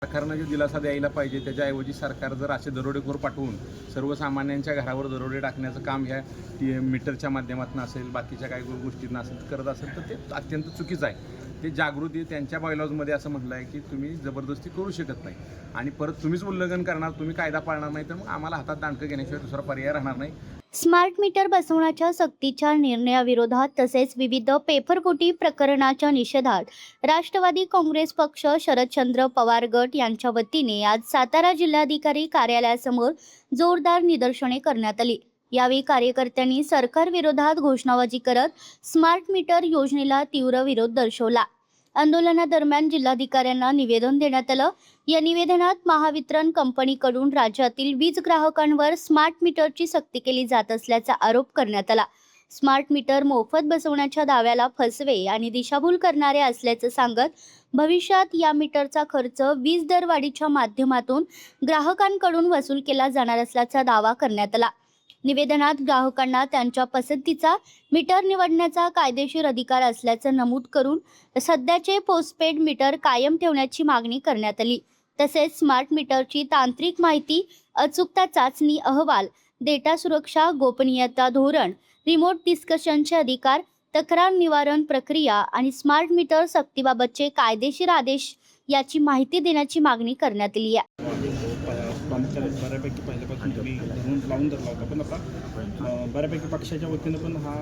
सरकारनं जो दिलासा द्यायला पाहिजे त्याच्याऐवजी सरकार जर असे दरोडेखोर पाठवून सर्वसामान्यांच्या घरावर दरोडे टाकण्याचं काम ह्या मीटरच्या माध्यमातून असेल, बाकीच्या काही गोष्टींना असेल करत असेल तर ते अत्यंत चुकीचं आहे. ते जागृती त्यांच्या बायलॉजमध्ये असं म्हटलं आहे की तुम्ही जबरदस्ती करू शकत नाही आणि परत तुम्हीच उल्लंघन करणार, तुम्ही कायदा पाळणार नाही तर मग आम्हाला हातात दांडकं घेण्याशिवाय दुसरा पर्याय राहणार नाही. स्मार्ट मीटर बसवण्याच्या सक्तीच्या निर्णयाविरोधात तसेच विविध पेपरफुटी प्रकरणाच्या निषेधात राष्ट्रवादी काँग्रेस पक्ष शरदचंद्र पवार गट यांच्या वतीने आज सातारा जिल्हाधिकारी कार्यालयासमोर जोरदार निदर्शने करण्यात आली. यावेळी कार्यकर्त्यांनी सरकारविरोधात घोषणाबाजी करत स्मार्ट मीटर योजनेला तीव्र विरोध दर्शवला. आंदोलनादरम्यान जिल्हाधिकाऱ्यांना निवेदन देण्यात आलं. या निवेदनात महावितरण कंपनीकडून राज्यातील वीज ग्राहकांवर स्मार्ट मीटरची सक्ती केली जात असल्याचा आरोप करण्यात आला. स्मार्ट मीटर मोफत बसवण्याच्या दाव्याला फसवे आणि दिशाभूल करणारे असल्याचं सांगत भविष्यात या मीटरचा खर्च वीज दरवाढीच्या माध्यमातून ग्राहकांकडून वसूल केला जाणार असल्याचा दावा करण्यात आला. निवेदनात ग्राहकांना त्यांच्या पसंतीचा मीटर निवडण्याचा कायदेशीर अधिकार असल्याचं नमूद करून सध्याचे पोस्टपेड मीटर कायम ठेवण्याची मागणी करण्यात आली. तसेच स्मार्ट मीटरची तांत्रिक माहिती, अचूकता चाचणी अहवाल, डेटा सुरक्षा, गोपनीयता धोरण, रिमोट डिस्कशनचे अधिकार, तक्रार निवारण प्रक्रिया आणि स्मार्ट मीटर सक्तीबाबतचे कायदेशीर आदेश याची माहिती देण्याची मागणी करण्यात आली आहे. बऱ्यापैकी पहिल्यापासून तुम्ही धरून लावून धरला होता, पण आता बऱ्यापैकी पक्षाच्या वतीनं पण हा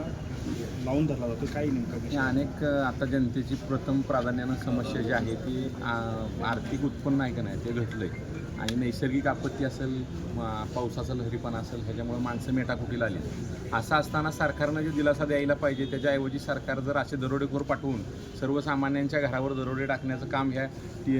लावून धरला जातो. काही नेमकं अनेक आता जनतेची प्रथम प्राधान्यानं समस्या जी आहे ती आर्थिक उत्पन्न आहे का नाही ते घटलं आहे आणि नैसर्गिक आपत्ती असेल, पावसाचा लहरीपणा असेल, ह्याच्यामुळे माणसं मेटाकुटीला आली. असं असताना सरकारनं जो दिलासा द्यायला पाहिजे त्याच्याऐवजी सरकार जर असे दरोडेखोर पाठवून सर्वसामान्यांच्या घरावर दरोडे टाकण्याचं काम ह्या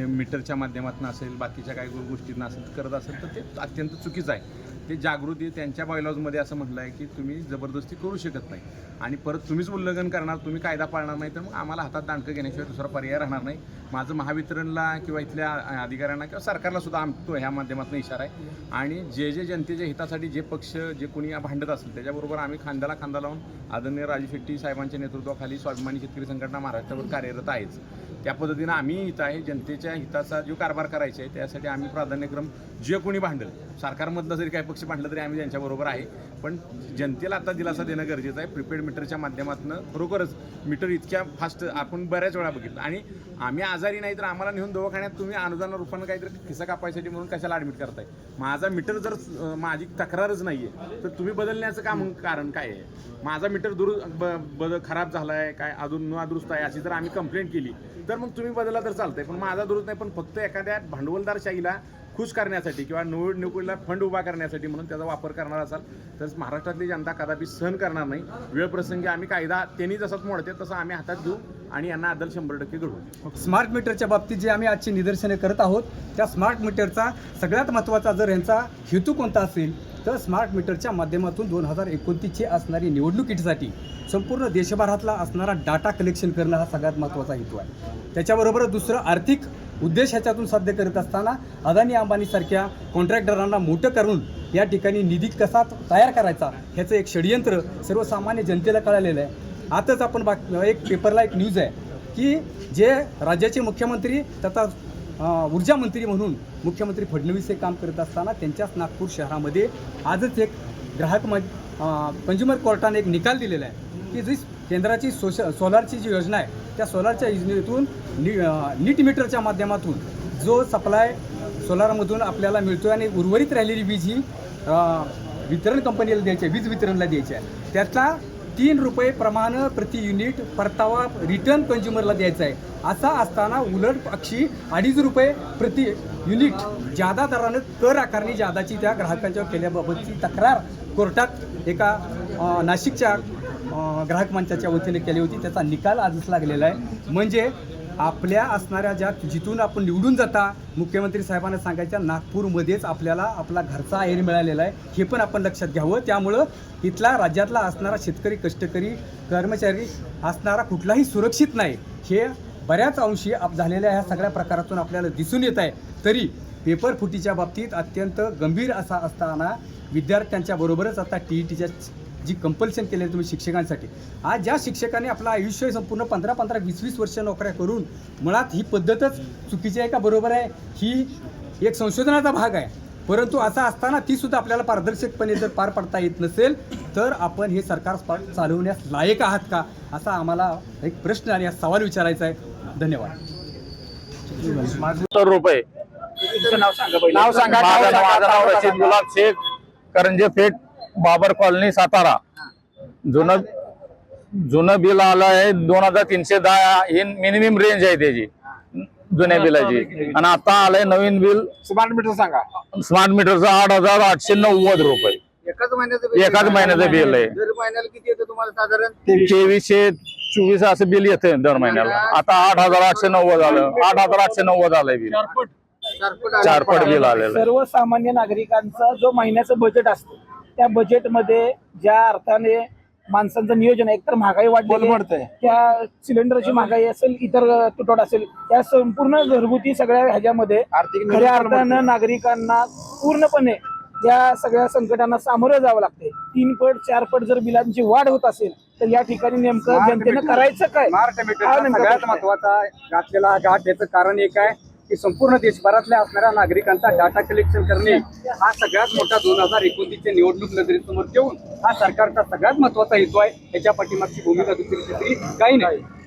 मीटरच्या माध्यमातून असेल, बाकीच्या काही गोष्टींना असेल करत असेल तर ते अत्यंत चुकीचं आहे. ते जागृती त्यांच्या बायलॉजमध्ये असं म्हटलं आहे की तुम्ही जबरदस्ती करू शकत नाही आणि परत तुम्हीच उल्लंघन करणार, तुम्ही कायदा पाळणार नाही तर मग आम्हाला हातात दांडकं घेण्याशिवाय दुसरा पर्याय राहणार नाही. माझं महावितरणला किंवा इथल्या अधिकाऱ्यांना किंवा सरकारला सुद्धा आमतो ह्या माध्यमातून इशारा आहे आणि जे जनतेच्या हितासाठी जे पक्ष जे कोणी भांडत असेल त्याच्याबरोबर आम्ही खांद्याला खांदा लावून आदरणीय राजू शेट्टी साहेबांच्या नेतृत्वाखाली स्वाभिमानी शेतकरी संघटना महाराष्ट्रावर कार्यरत आहेच. त्या पद्धतीनं आम्ही इथं आहे. जनतेच्या हिताचा जो कारभार करायचा आहे त्यासाठी आम्ही प्राधान्यक्रम जे कोणी भांडल, सरकारमधलं जरी काही पक्ष भांडलं तरी आम्ही त्यांच्याबरोबर आहे. पण जनतेला आता दिलासा देणं गरजेचं आहे. प्रीपेड मीटरच्या माध्यमातून खरोखरच मीटर इतक्या फास्ट आपण बऱ्याच वेळा बघितलं आणि आम्ही आजारी नाही तर आम्हाला नेऊन दवाखान्यात तुम्ही अनुदान रूपानं काहीतरी खिसा कापायसाठी म्हणून कशाला ॲडमिट करताय. माझा मीटर जर माझी तक्रारच नाही आहे तर तुम्ही बदलण्याचं कारण काय आहे. माझा मीटर खराब झाला आहे काय अजून दुरुस्त आहे अशी जर आम्ही कंप्लेंट केली तर मग तुम्ही बदलला तर चालतंय, पण माझा दुरुस्त नाही. पण फक्त एखाद्या भांडवलदारशाहीला खुश करण्यासाठी किंवा निवडणुकीला फंड उभा करण्यासाठी म्हणून त्याचा वापर करणार असाल तर महाराष्ट्रातली जनता कदापि सहन करणार नाही. वेळ प्रसंगी आम्ही कायदा त्यांनी जसंच मोडते तसं आम्ही हातात घेऊ आणि यांना अद्दल 100% घडवू. स्मार्ट मीटरच्या बाबतीत जे आम्ही आजची निदर्शने करत आहोत त्या स्मार्ट मीटरचा सगळ्यात महत्त्वाचा जर यांचा हेतू कोणता असेल तर स्मार्ट मीटरच्या माध्यमातून 2029ची असणारी निवडणुकीसाठी संपूर्ण देशभरातला असणारा डाटा कलेक्शन करणं हा सगळ्यात महत्त्वाचा हेतू आहे. त्याच्याबरोबरच दुसरं आर्थिक उद्देश ह्याच्यातून साध्य करत असताना अदानी अंबानीसारख्या कॉन्ट्रॅक्टरांना मोठं करून या ठिकाणी निधी कसा तयार करायचा ह्याचं एक षडयंत्र सर्वसामान्य जनतेला कळालेलं आहे. आताच आपण एक पेपरला एक न्यूज आहे की जे राज्याचे मुख्यमंत्री तथा ऊर्जा मंत्री म्हणून मुख्यमंत्री फडणवीस हे काम करत असताना त्यांच्याच नागपूर शहरामध्ये आजच एक कंझ्युमर कोर्टाने एक निकाल दिलेला आहे की जी केंद्राची सोलारची जी योजना आहे त्या सोलारच्या योजनेतून नीट मीटरच्या माध्यमातून जो सप्लाय सोलारमधून आपल्याला मिळतो आहे आणि उर्वरित राहिलेली वीज ही वितरण कंपनीला द्यायची आहे, वीज वितरणला द्यायची आहे. त्यातला 3 रुपये प्रमाणे प्रति युनिट परतावा रिटर्न कंझ्युमरला द्यायचा आहे. असा असताना उलट पक्षी 2.5 रुपये प्रति युनिट जादा दरानं कर आकारणी जादाची त्या ग्राहकांच्यावर केल्याबाबतची तक्रार कोर्टात एका नाशिकच्या ग्राहक मंचाच्या वतीने केली होती. त्याचा निकाल आजच लागलेला आहे. म्हणजे आपल्या असणाऱ्या ज्या जिथून आपण निवडून जाता मुख्यमंत्री साहेबांना सांगायच्या नागपूरमध्येच आपल्याला आपला घरचा ऐर मिळालेला आहे हे पण आपण लक्षात घ्यावं. त्यामुळं इथला राज्यातला असणारा शेतकरी, कष्टकरी, कर्मचारी असणारा कुठलाही सुरक्षित नाही हे बऱ्याच अंशी झालेल्या ह्या सगळ्या प्रकारातून आपल्याला दिसून येत आहे. तरी पेपर फुटीच्या बाबतीत अत्यंत गंभीर असा असताना विद्यार्थ्यांच्या बरोबरच आता TETच्या जी कंपल्शन केली आहे तुम्ही शिक्षकांसाठी, आज ज्या शिक्षकांनी आपलं आयुष्य संपूर्ण 15-15, 20-20 वर्ष नोकऱ्या करून मुळात ही पद्धतच चुकीची आहे का बरोबर आहे, ही एक संशोधनाचा भाग आहे. परंतु असं असताना तीसुद्धा आपल्याला पारदर्शकपणे जर पार पडता येत नसेल तर आपण हे सरकार चालवण्यास लायक आहात का, असा आम्हाला एक प्रश्न आणि सवाल विचारायचा आहे. धन्यवाद. ₹70. नाव सांगा नाव सांगा. माझं नाव रशीद गुलाब शेख, करंजे पेठ, बाबर कॉलनी, सातारा. जुनं बिल आलं आहे 2310. ही मिनिमम रेंज आहे त्याची जुन्या बिलाची. आणि आता आलंय नवीन बिल स्मार्ट मीटर सांगा. स्मार्ट मीटरचं ₹8,890. एकाच महिन्याचं बिल आहे. दर महिन्याला किती येतं तुम्हाला साधारण? 2324 असं बिल येतं दर महिन्याला. आता 8,890 आलं. 8,890 आलंय बिल. चारपट बिल आलेलं आहे. सर्वसामान्य नागरिकांचा जो महिन्याचं बजेट असतं त्या बजेटमध्ये ज्या अर्थाने माणसांचं नियोजन आहे, एकतर महागाई वाढलेली आहे, त्या सिलेंडरची महागाई असेल, इतर तुटवडा असेल, या संपूर्ण घरगुती सगळ्या ह्याच्यामध्ये खऱ्या अर्थानं नागरिकांना पूर्णपणे या सगळ्या संकटांना सामोरं जावं लागते. 3 पट 4 पट जर बिलांची वाढ होत असेल तर या ठिकाणी नेमकं जनतेनं करायचं काय? स्मार्ट मीटरचा सगळ्यात महत्त्वाचा घातलेला घाट याचं कारण एक आहे की संपूर्ण देशभरातल्या असणाऱ्या नागरिकांचा डाटा कलेक्शन करणे हा सगळ्यात मोठा 2029च्या निवडणूक नजरेसमोर ठेवून हा सरकारचा सगळ्यात महत्त्वाचा हेतू आहे. याच्या पाठीमागची भूमिका दुसरी काही नाही.